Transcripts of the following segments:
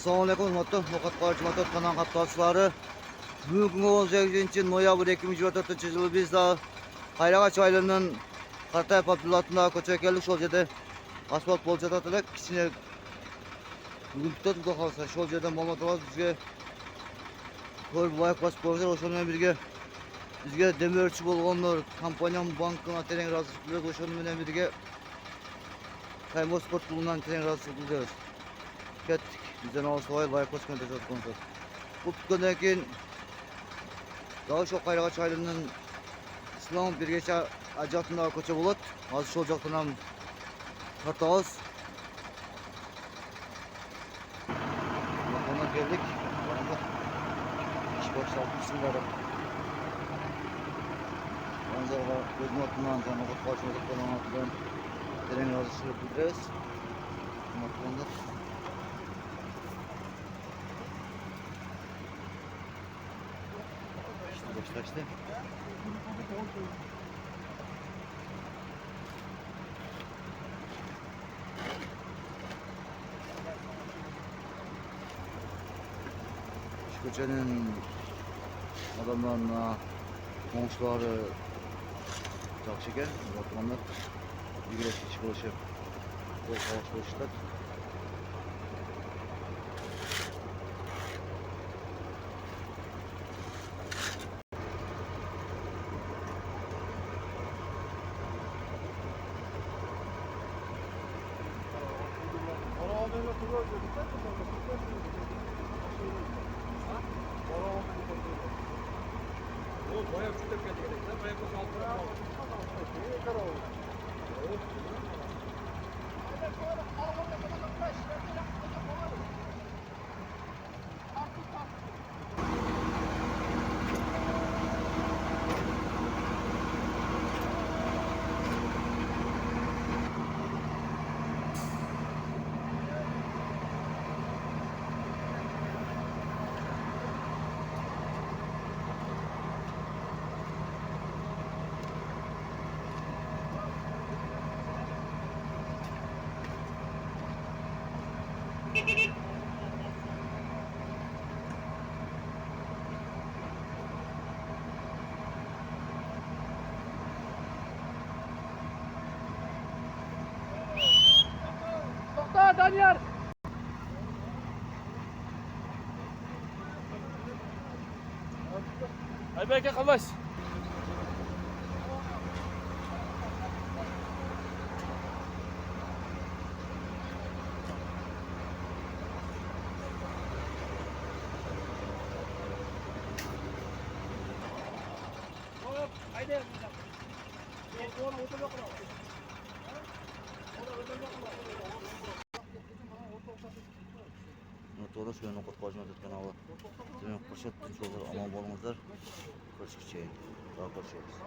Assalamualaikum hurmatli Muqat Qarchmatov kanal qatnashchilari. Bugungi 18-noyabr 2024-yil bizda Qayrag'ach aylanının Qartay Abdullatna ko'chaga keldik. Shu yerda asfalt bo'ljatatlar. Kichkina bugun tuta qolsa shu yerdan ma'lumot olamiz. Bizga ko'p vaqt bosib qo'ydi. O'shandan birga bizga demirchi bo'lganlar, kompaniyam bankına tering razılik bilan o'shaning bilan birga Qaymo sport klubidan tering razılik bildiramiz. Kettik. Bizden olsaydı vaqt bosib qo'ydi. Bu tutgandan keyin daha şu Qayrag'ach aylanının İslam birgacha ajatında ko'cha bo'ladi. Hozir shu joqdan ham tortamiz. Buna geldik. İş başladı. Bismillah. Manzara gözünden tanıdık karşıladık kanalından tren razısını bildiririz. Matlandır. İşte başlaştı. Şu koçanın adamlarına komşuları çok şeker. Batmanlar bir iş buluşup bol savaş buluşlar. Bayağı küçük tepki gerekli. Bayağı koş altına. Tokta Danyar. Aybeke kalmaz. Haydi. To'g'ri shu yerni qo'rqochmat kanalı. Demak, qo'shat tinchliklar omon bo'lingizlar. Ko'rishgacha. Daha ko'rishamiz.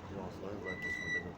Sizlarga vaqt bosib qo'ydi.